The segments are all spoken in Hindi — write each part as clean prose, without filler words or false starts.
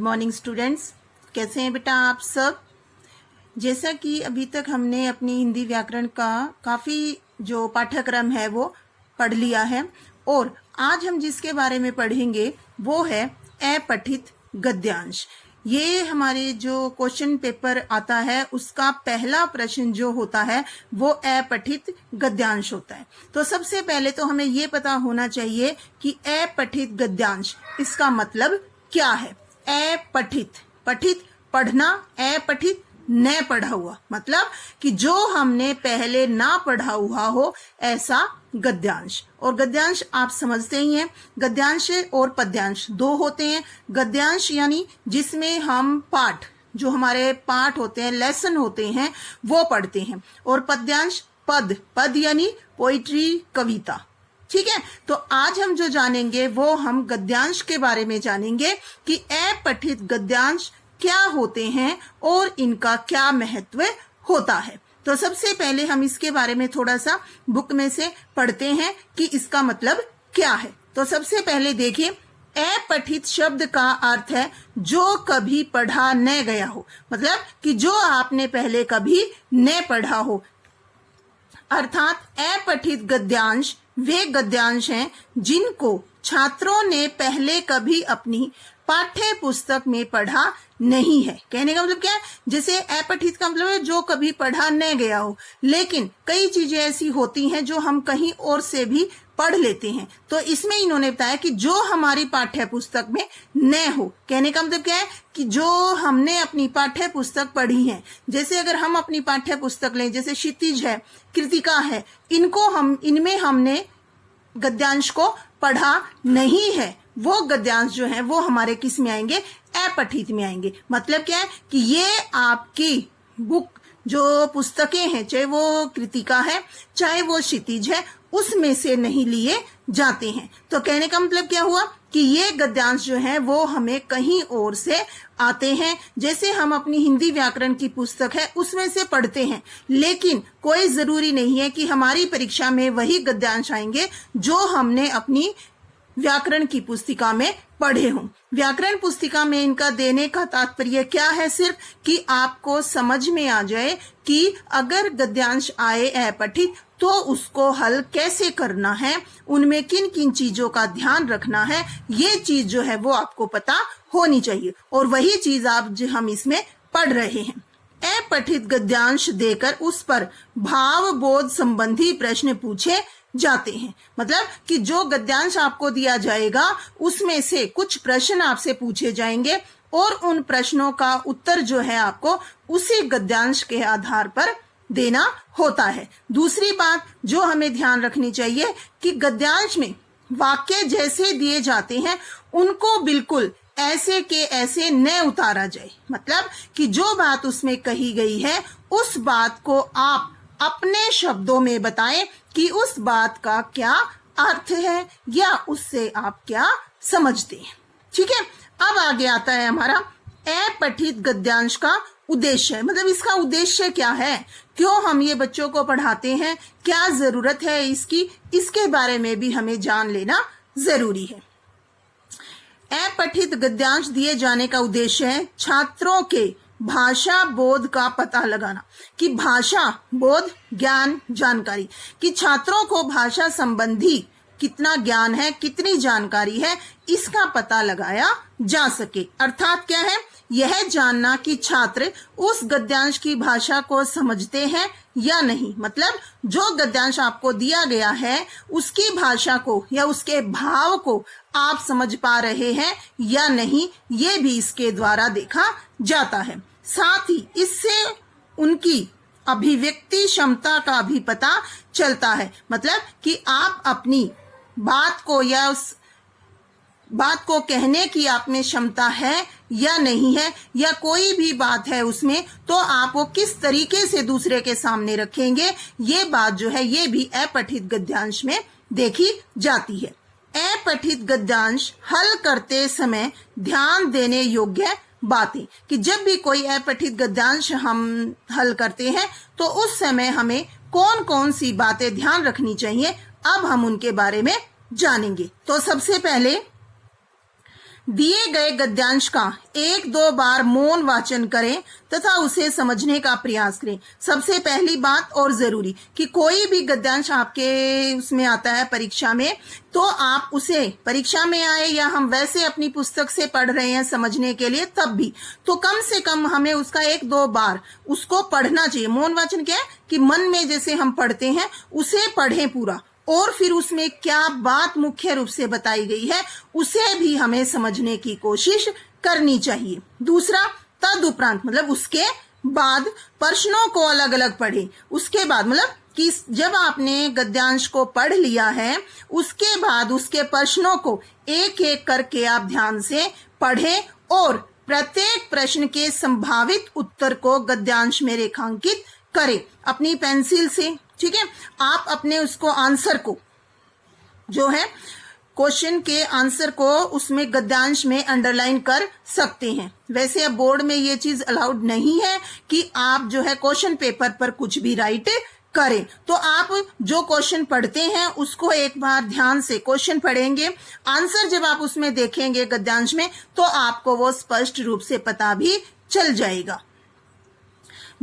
मॉर्निंग स्टूडेंट्स, कैसे हैं बेटा आप सब। जैसा कि अभी तक हमने अपनी हिंदी व्याकरण का काफ़ी जो पाठ्यक्रम है वो पढ़ लिया है और आज हम जिसके बारे में पढ़ेंगे वो है अपठित गद्यांश। ये हमारे जो क्वेश्चन पेपर आता है उसका पहला प्रश्न जो होता है वो अपठित गद्यांश होता है। तो सबसे पहले तो हमें ये पता होना चाहिए कि अपठित गद्यांश इसका मतलब क्या है। अपठित, पठित पढ़ना, अपठित न पढ़ा हुआ, मतलब कि जो हमने पहले ना पढ़ा हुआ हो ऐसा गद्यांश। और गद्यांश आप समझते ही हैं, गद्यांश और पद्यांश दो होते हैं। गद्यांश यानी जिसमें हम पाठ, जो हमारे पाठ होते हैं, लेसन होते हैं, वो पढ़ते हैं। और पद्यांश पद, पद यानी पोइट्री, कविता। ठीक है, तो आज हम जो जानेंगे वो हम गद्यांश के बारे में जानेंगे कि अपठित गद्यांश क्या होते हैं और इनका क्या महत्व होता है। तो सबसे पहले हम इसके बारे में थोड़ा सा बुक में से पढ़ते हैं कि इसका मतलब क्या है। तो सबसे पहले देखिए, अपठित शब्द का अर्थ है जो कभी पढ़ा न गया हो, मतलब कि जो आपने पहले कभी न पढ़ा हो। अर्थात अपठित गद्यांश वे गद्यांश हैं जिनको छात्रों ने पहले कभी अपनी पाठ्य पुस्तक में पढ़ा नहीं है। कहने का मतलब क्या है, जैसे अपठित का मतलब है जो कभी पढ़ा न गया हो, लेकिन कई चीजें ऐसी होती हैं जो हम कहीं और से भी पढ़ लेते हैं। तो इसमें इन्होंने बताया कि जो हमारी पाठ्य पुस्तक में न हो। कहने का मतलब क्या है कि जो हमने अपनी पाठ्य पुस्तक पढ़ी है, जैसे अगर हम अपनी पाठ्य पुस्तक लें, जैसे क्षितिज है, कृतिका है, इनमें हमने गद्यांश को पढ़ा नहीं है, वो गद्यांश जो है वो हमारे किस में आएंगे, अपठित में आएंगे। मतलब क्या है कि ये आपकी बुक जो पुस्तकें हैं, चाहे वो कृतिका है चाहे वो क्षितिज है, उसमें से नहीं लिए जाते हैं। तो कहने का मतलब क्या हुआ कि ये गद्यांश जो है वो हमें कहीं और से आते हैं। जैसे हम अपनी हिंदी व्याकरण की पुस्तक है उसमें से पढ़ते हैं, लेकिन कोई जरूरी नहीं है कि हमारी परीक्षा में वही गद्यांश आएंगे जो हमने अपनी व्याकरण की पुस्तिका में पढ़े हों। व्याकरण पुस्तिका में इनका देने का तात्पर्य क्या है, सिर्फ कि आपको समझ में आ जाए कि अगर गद्यांश आए अपठित तो उसको हल कैसे करना है, उनमें किन किन चीजों का ध्यान रखना है, ये चीज जो है वो आपको पता होनी चाहिए। और वही चीज हम इसमें पढ़ रहे हैं। अपठित गद्यांश देकर उस पर भाव बोध संबंधी प्रश्न पूछे जाते हैं। मतलब कि जो गद्यांश आपको दिया जाएगा उसमें से कुछ प्रश्न आपसे पूछे जाएंगे और उन प्रश्नों का उत्तर जो है आपको उसी गद्यांश के आधार पर देना होता है। दूसरी बात जो हमें ध्यान रखनी चाहिए कि गद्यांश में वाक्य जैसे दिए जाते हैं उनको बिल्कुल ऐसे के ऐसे न उतारा जाए। मतलब कि जो बात उसमें कही गई है उस बात को आप अपने शब्दों में बताएं कि उस बात का क्या अर्थ है या उससे आप क्या समझते हैं। ठीक है, अब आगे आता है हमारा अपठित गद्यांश का उद्देश्य। मतलब इसका उद्देश्य क्या है, क्यों हम ये बच्चों को पढ़ाते हैं, क्या जरूरत है इसकी, इसके बारे में भी हमें जान लेना जरूरी है। अपठित गद्यांश दिए जाने का उद्देश्य है छात्रों के भाषा बोध का पता लगाना। कि भाषा बोध, ज्ञान, जानकारी, कि छात्रों को भाषा संबंधी कितना ज्ञान है, कितनी जानकारी है, इसका पता लगाया जा सके। अर्थात क्या है, यह जानना कि छात्र उस गद्यांश की भाषा को समझते हैं या नहीं। मतलब जो गद्यांश आपको दिया गया है उसकी भाषा को या उसके भाव को आप समझ पा रहे हैं या नहीं, ये भी इसके द्वारा देखा जाता है। साथ ही इससे उनकी अभिव्यक्ति क्षमता का भी पता चलता है। मतलब कि आप अपनी बात को या उस बात को कहने की आप में क्षमता है या नहीं है, या कोई भी बात है उसमें तो आप वो किस तरीके से दूसरे के सामने रखेंगे, ये बात जो है ये भी अपठित गद्यांश में देखी जाती है। अपठित गद्यांश हल करते समय ध्यान देने योग्य बातें, कि जब भी कोई अपठित गद्यांश हम हल करते हैं तो उस समय हमें कौन कौन सी बातें ध्यान रखनी चाहिए, अब हम उनके बारे में जानेंगे। तो सबसे पहले दिए गए गद्यांश का 1-2 बार मौन वाचन करें तथा उसे समझने का प्रयास करें। सबसे पहली बात और जरूरी कि कोई भी गद्यांश आपके उसमें आता है परीक्षा में, तो आप उसे परीक्षा में आए या हम वैसे अपनी पुस्तक से पढ़ रहे हैं समझने के लिए, तब भी तो कम से कम हमें उसका 1-2 बार उसको पढ़ना चाहिए। मौन वाचन क्या है कि मन में जैसे हम पढ़ते हैं उसे पढ़ें पूरा, और फिर उसमें क्या बात मुख्य रूप से बताई गई है उसे भी हमें समझने की कोशिश करनी चाहिए। दूसरा, तदुपरांत मतलब उसके बाद प्रश्नों को अलग अलग पढ़ें। उसके बाद मतलब कि जब आपने गद्यांश को पढ़ लिया है उसके बाद उसके प्रश्नों को एक एक करके आप ध्यान से पढ़ें और प्रत्येक प्रश्न के संभावित उत्तर को गद्यांश में रेखांकित करें अपनी पेंसिल से। ठीक है, आप अपने उसको आंसर को जो है क्वेश्चन के आंसर को उसमें गद्यांश में अंडरलाइन कर सकते हैं। वैसे अब बोर्ड में ये चीज अलाउड नहीं है कि आप जो है क्वेश्चन पेपर पर कुछ भी राइट करें, तो आप जो क्वेश्चन पढ़ते हैं उसको एक बार ध्यान से क्वेश्चन पढ़ेंगे, आंसर जब आप उसमें देखेंगे गद्यांश में तो आपको वो स्पष्ट रूप से पता भी चल जाएगा।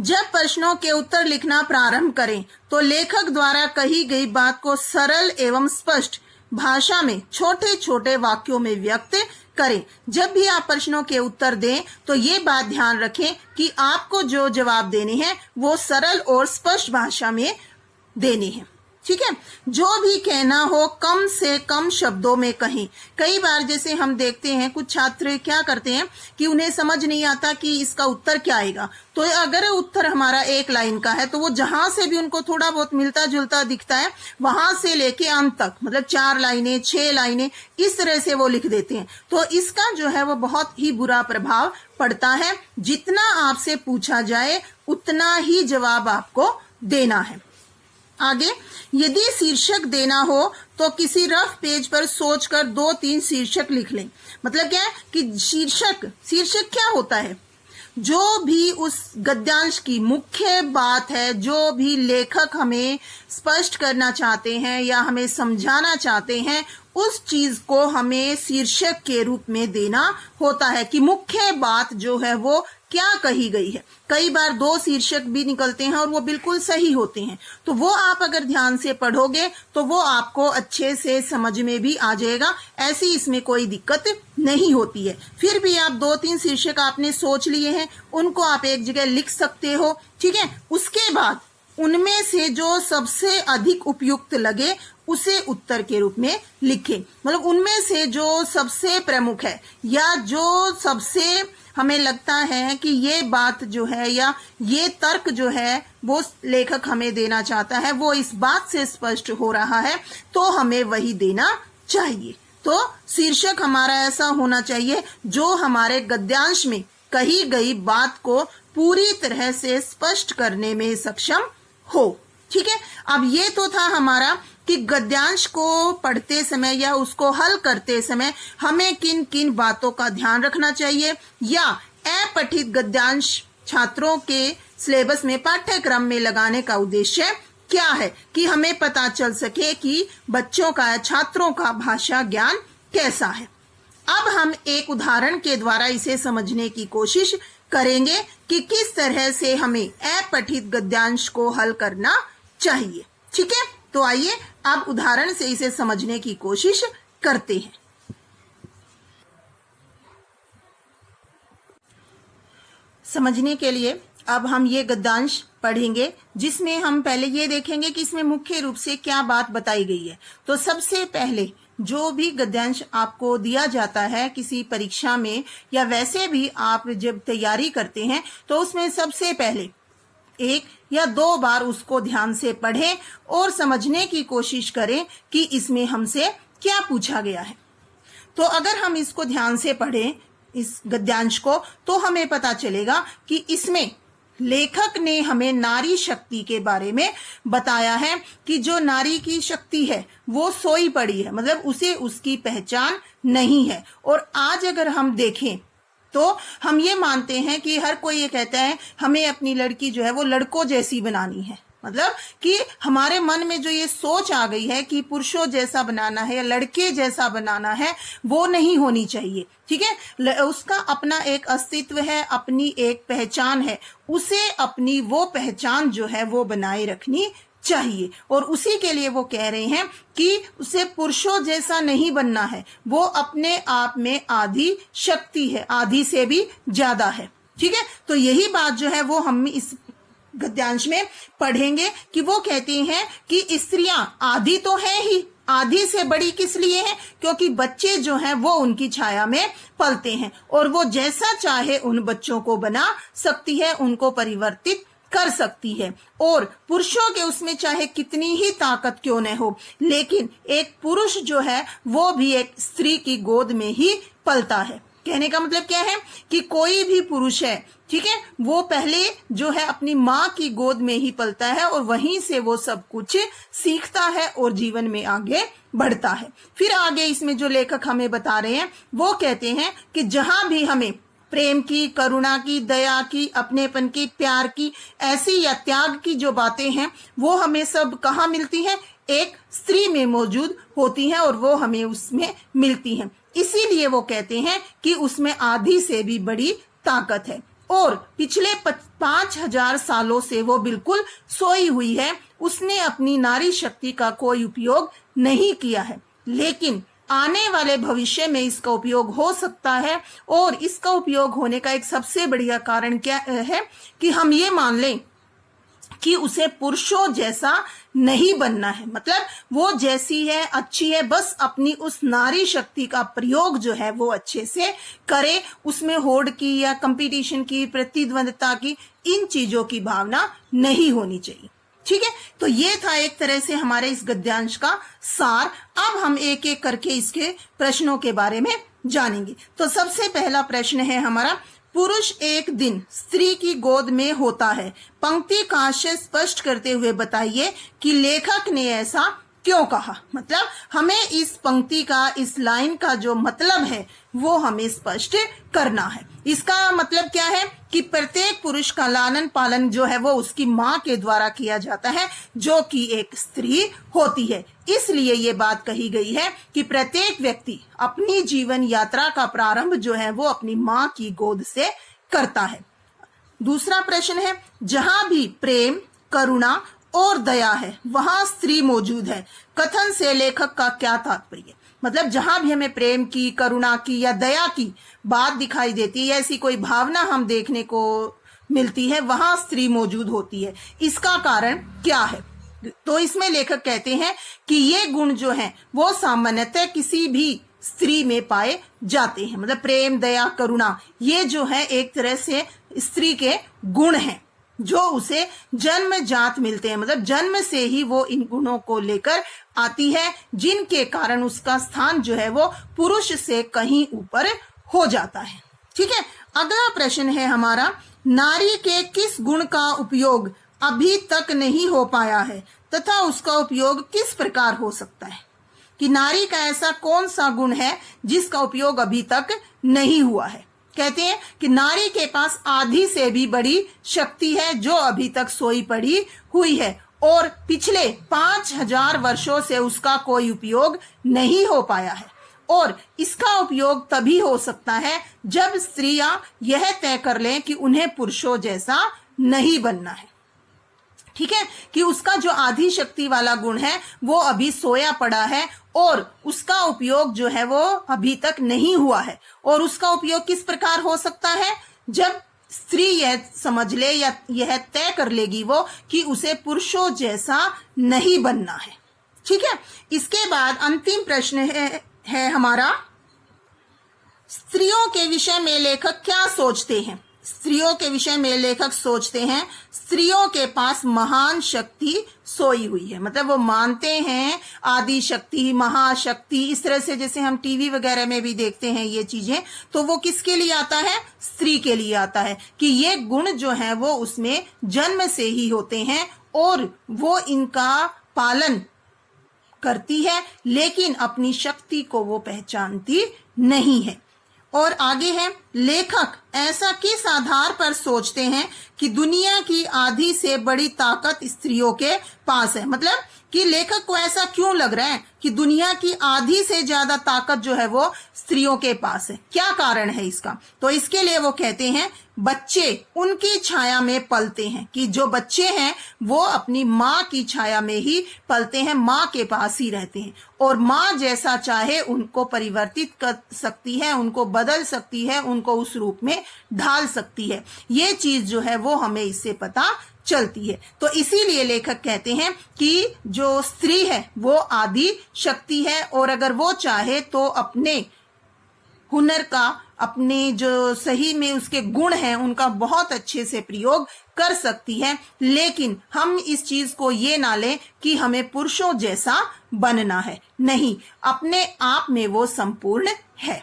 जब प्रश्नों के उत्तर लिखना प्रारंभ करें तो लेखक द्वारा कही गई बात को सरल एवं स्पष्ट भाषा में छोटे छोटे वाक्यों में व्यक्त करें। जब भी आप प्रश्नों के उत्तर दें तो ये बात ध्यान रखें कि आपको जो जवाब देने हैं वो सरल और स्पष्ट भाषा में देने हैं। ठीक है, जो भी कहना हो कम से कम शब्दों में कहें। कई बार जैसे हम देखते हैं कुछ छात्र क्या करते हैं कि उन्हें समझ नहीं आता कि इसका उत्तर क्या आएगा, तो अगर उत्तर हमारा एक लाइन का है तो वो जहां से भी उनको थोड़ा बहुत मिलता जुलता दिखता है वहां से लेके अंत तक मतलब 4 लाइनें 6 लाइनें इस तरह से वो लिख देते हैं। तो इसका जो है वो बहुत ही बुरा प्रभाव पड़ता है। जितना आपसे पूछा जाए उतना ही जवाब आपको देना है। आगे, यदि शीर्षक देना हो तो किसी रफ पेज पर सोचकर 2-3 शीर्षक लिख लें। मतलब क्या है कि शीर्षक क्या होता है, जो भी उस गद्यांश की मुख्य बात है, जो भी लेखक हमें स्पष्ट करना चाहते हैं या हमें समझाना चाहते हैं, उस चीज को हमें शीर्षक के रूप में देना होता है कि मुख्य बात जो है वो क्या कही गई है। कई बार 2 शीर्षक भी निकलते हैं और वो बिल्कुल सही होते हैं, तो वो आप अगर ध्यान से पढ़ोगे तो वो आपको अच्छे से समझ में भी आ जाएगा, ऐसी इसमें कोई दिक्कत नहीं होती है। फिर भी आप 2-3 शीर्षक आपने सोच लिए हैं, उनको आप एक जगह लिख सकते हो। ठीक है, उसके बाद उनमें से जो सबसे अधिक उपयुक्त लगे उसे उत्तर के रूप में लिखें। मतलब उनमें से जो सबसे प्रमुख है या जो सबसे हमें लगता है कि ये बात जो है या ये तर्क जो है वो लेखक हमें देना चाहता है वो इस बात से स्पष्ट हो रहा है, तो हमें वही देना चाहिए। तो शीर्षक हमारा ऐसा होना चाहिए जो हमारे गद्यांश में कही गई बात को पूरी तरह से स्पष्ट करने में सक्षम हो। ठीक है, अब ये तो था हमारा कि गद्यांश को पढ़ते समय या उसको हल करते समय हमें किन किन बातों का ध्यान रखना चाहिए, या अपठित गद्यांश छात्रों के सिलेबस में पाठ्यक्रम में लगाने का उद्देश्य क्या है कि हमें पता चल सके कि बच्चों का छात्रों का भाषा ज्ञान कैसा है। अब हम एक उदाहरण के द्वारा इसे समझने की कोशिश करेंगे कि किस तरह से हमें अपठित गद्यांश को हल करना चाहिए। ठीक है, तो आइए अब उदाहरण से इसे समझने की कोशिश करते हैं। समझने के लिए अब हम ये गद्यांश पढ़ेंगे जिसमें हम पहले ये देखेंगे कि इसमें मुख्य रूप से क्या बात बताई गई है। तो सबसे पहले जो भी गद्यांश आपको दिया जाता है किसी परीक्षा में या वैसे भी आप जब तैयारी करते हैं तो उसमें सबसे पहले 1 या 2 बार उसको ध्यान से पढ़ें और समझने की कोशिश करें कि इसमें हमसे क्या पूछा गया है। तो अगर हम इसको ध्यान से पढ़ें इस गद्यांश को तो हमें पता चलेगा कि इसमें लेखक ने हमें नारी शक्ति के बारे में बताया है कि जो नारी की शक्ति है वो सोई पड़ी है, मतलब उसे उसकी पहचान नहीं है। और आज अगर हम देखें तो हम ये मानते हैं कि हर कोई ये कहता है हमें अपनी लड़की जो है वो लड़कों जैसी बनानी है, मतलब कि हमारे मन में जो ये सोच आ गई है कि पुरुषों जैसा बनाना है या लड़के जैसा बनाना है, वो नहीं होनी चाहिए। ठीक है, उसका अपना एक अस्तित्व है, अपनी एक पहचान है, उसे अपनी वो पहचान जो है वो बनाए रखनी चाहिए। और उसी के लिए वो कह रहे हैं कि उसे पुरुषों जैसा नहीं बनना है, वो अपने आप में आधी शक्ति है, आधी से भी ज्यादा है। ठीक है, तो यही बात जो है वो हम इस गद्यांश में पढ़ेंगे कि वो कहते हैं कि स्त्रियां आधी तो है ही, आधी से बड़ी किस लिए है, क्योंकि बच्चे जो हैं वो उनकी छाया में पलते हैं और वो जैसा चाहे उन बच्चों को बना सकती है, उनको परिवर्तित कर सकती है। और पुरुषों के उसमें चाहे कितनी ही ताकत क्यों न हो, लेकिन एक पुरुष जो है वो भी एक स्त्री की गोद में ही पलता है। कहने का मतलब क्या है कि कोई भी पुरुष है, ठीक है, वो पहले जो है अपनी माँ की गोद में ही पलता है और वहीं से वो सब कुछ सीखता है और जीवन में आगे बढ़ता है। फिर आगे इसमें जो लेखक हमें बता रहे हैं वो कहते हैं कि जहां भी हमें प्रेम की, करुणा की, दया की, अपनेपन की, प्यार की, ऐसी या त्याग की जो बातें हैं वो हमें सब कहाँ मिलती हैं, एक स्त्री में मौजूद होती हैं और वो हमें उसमें मिलती हैं। इसीलिए वो कहते हैं कि उसमें आधी से भी बड़ी ताकत है और पिछले 5000 सालों से वो बिल्कुल सोई हुई है, उसने अपनी नारी शक्ति का कोई उपयोग नहीं किया है, लेकिन आने वाले भविष्य में इसका उपयोग हो सकता है। और इसका उपयोग होने का एक सबसे बढ़िया कारण क्या है कि हम ये मान लें कि उसे पुरुषों जैसा नहीं बनना है, मतलब वो जैसी है अच्छी है, बस अपनी उस नारी शक्ति का प्रयोग जो है वो अच्छे से करे, उसमें होड़ की या कंपटीशन की, प्रतिद्वंदता की, इन चीजों की भावना नहीं होनी चाहिए। ठीक है, तो ये था एक तरह से हमारे इस गद्यांश का सार। अब हम एक एक करके इसके प्रश्नों के बारे में जानेंगे। तो सबसे पहला प्रश्न है हमारा, पुरुष एक दिन स्त्री की गोद में होता है, पंक्ति का आशय स्पष्ट करते हुए बताइए कि लेखक ने ऐसा क्यों कहा। मतलब हमें इस पंक्ति का, इस लाइन का जो मतलब है वो हमें स्पष्ट करना है। इसका मतलब क्या है कि प्रत्येक पुरुष का लालन पालन जो है वो उसकी माँ के द्वारा किया जाता है, जो कि एक स्त्री होती है। इसलिए ये बात कही गई है कि प्रत्येक व्यक्ति अपनी जीवन यात्रा का प्रारंभ जो है वो अपनी माँ की गोद से करता है। दूसरा प्रश्न है, जहां भी प्रेम, करुणा और दया है वहां स्त्री मौजूद है, कथन से लेखक का क्या तात्पर्य। मतलब जहां भी हमें प्रेम की, करुणा की या दया की बात दिखाई देती है, ऐसी कोई भावना हम देखने को मिलती है, वहां स्त्री मौजूद होती है। इसका कारण क्या है? तो इसमें लेखक कहते हैं कि ये गुण जो हैं वो सामान्यतः किसी भी स्त्री में पाए जाते हैं। मतलब प्रेम, दया, करुणा, ये जो है एक तरह से स्त्री के गुण हैं जो उसे जन्मजात मिलते हैं। मतलब जन्म से ही वो इन गुणों को लेकर आती है, जिनके कारण उसका स्थान जो है वो पुरुष से कहीं ऊपर हो जाता है। ठीक है, अगला प्रश्न है हमारा, नारी के किस गुण का उपयोग अभी तक नहीं हो पाया है तथा उसका उपयोग किस प्रकार हो सकता है। कि नारी का ऐसा कौन सा गुण है जिसका उपयोग अभी तक नहीं हुआ है। कहते हैं कि नारी के पास आधी से भी बड़ी शक्ति है जो अभी तक सोई पड़ी हुई है और पिछले 5000 वर्षों से उसका कोई उपयोग नहीं हो पाया है। और इसका उपयोग तभी हो सकता है जब स्त्रियां यह तय कर लें कि उन्हें पुरुषों जैसा नहीं बनना है। ठीक है, कि उसका जो आधी शक्ति वाला गुण है वो अभी सोया पड़ा है और उसका उपयोग जो है वो अभी तक नहीं हुआ है। और उसका उपयोग किस प्रकार हो सकता है? जब स्त्री यह समझ ले या यह तय कर लेगी वो कि उसे पुरुषों जैसा नहीं बनना है। ठीक है, इसके बाद अंतिम प्रश्न है हमारा, स्त्रियों के विषय में लेखक क्या सोचते हैं। स्त्रियों के विषय में लेखक सोचते हैं स्त्रियों के पास महान शक्ति सोई हुई है। मतलब वो मानते हैं आदि शक्ति, महाशक्ति, इस तरह से जैसे हम टीवी वगैरह में भी देखते हैं ये चीजें, तो वो किसके लिए आता है? स्त्री के लिए आता है कि ये गुण जो है वो उसमें जन्म से ही होते हैं और वो इनका पालन करती है, लेकिन अपनी शक्ति को वो पहचानती नहीं है। और आगे है, लेखक ऐसा किस आधार पर सोचते हैं कि दुनिया की आधी से बड़ी ताकत स्त्रियों के पास है? मतलब कि लेखक को ऐसा क्यों लग रहा है कि दुनिया की आधी से ज्यादा ताकत जो है वो स्त्रियों के पास है? क्या कारण है इसका? तो इसके लिए वो कहते हैं बच्चे उनकी छाया में पलते हैं, कि जो बच्चे हैं वो अपनी माँ की छाया में ही पलते हैं, माँ के पास ही रहते हैं, और माँ जैसा चाहे उनको परिवर्तित कर सकती है, उनको बदल सकती है, उनको उस रूप में ढाल सकती है। ये चीज जो है वो हमें इससे पता चलती है। तो इसीलिए लेखक कहते हैं कि जो स्त्री है वो आदि शक्ति है, और अगर वो चाहे तो अपने हुनर का, अपने जो सही में उसके गुण हैं उनका बहुत अच्छे से प्रयोग कर सकती है। लेकिन हम इस चीज को ये ना लें कि हमें पुरुषों जैसा बनना है, नहीं, अपने आप में वो संपूर्ण है।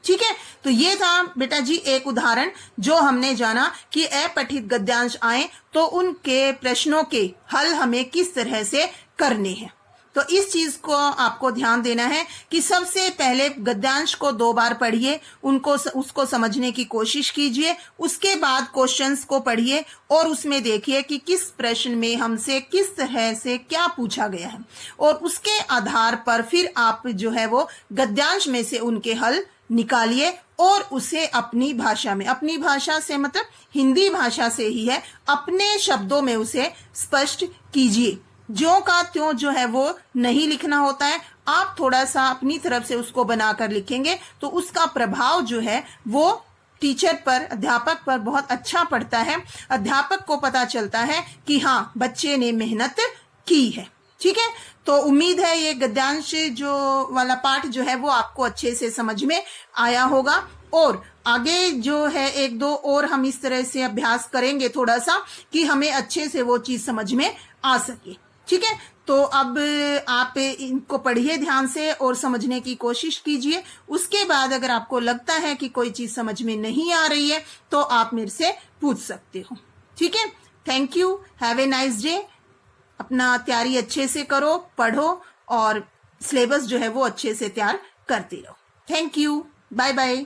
ठीक है, तो ये था बेटा जी एक उदाहरण जो हमने जाना कि अपठित गद्यांश आए तो उनके प्रश्नों के हल हमें किस तरह से करने हैं। तो इस चीज को आपको ध्यान देना है कि सबसे पहले गद्यांश को 2 बार पढ़िए, उसको समझने की कोशिश कीजिए, उसके बाद क्वेश्चंस को पढ़िए और उसमें देखिए कि किस प्रश्न में हमसे किस तरह से क्या पूछा गया है, और उसके आधार पर फिर आप जो है वो गद्यांश में से उनके हल निकालिए और उसे अपनी भाषा में, अपनी भाषा से मतलब हिंदी भाषा से ही है, अपने शब्दों में उसे स्पष्ट कीजिए। ज्यों का त्यों जो है वो नहीं लिखना होता है, आप थोड़ा सा अपनी तरफ से उसको बनाकर लिखेंगे तो उसका प्रभाव जो है वो टीचर पर, अध्यापक पर बहुत अच्छा पड़ता है। अध्यापक को पता चलता है कि हाँ बच्चे ने मेहनत की है। ठीक है, तो उम्मीद है ये गद्यांश जो वाला पाठ जो है वो आपको अच्छे से समझ में आया होगा, और आगे जो है 1-2 और हम इस तरह से अभ्यास करेंगे थोड़ा सा कि हमें अच्छे से वो चीज समझ में आ सके। ठीक है, तो अब आप इनको पढ़िए ध्यान से और समझने की कोशिश कीजिए। उसके बाद अगर आपको लगता है कि कोई चीज समझ में नहीं आ रही है तो आप मेरे से पूछ सकते हो। ठीक है, thank you, have a nice day. अपना तैयारी अच्छे से करो, पढ़ो और सिलेबस जो है वो अच्छे से तैयार करते रहो। Thank you, bye bye.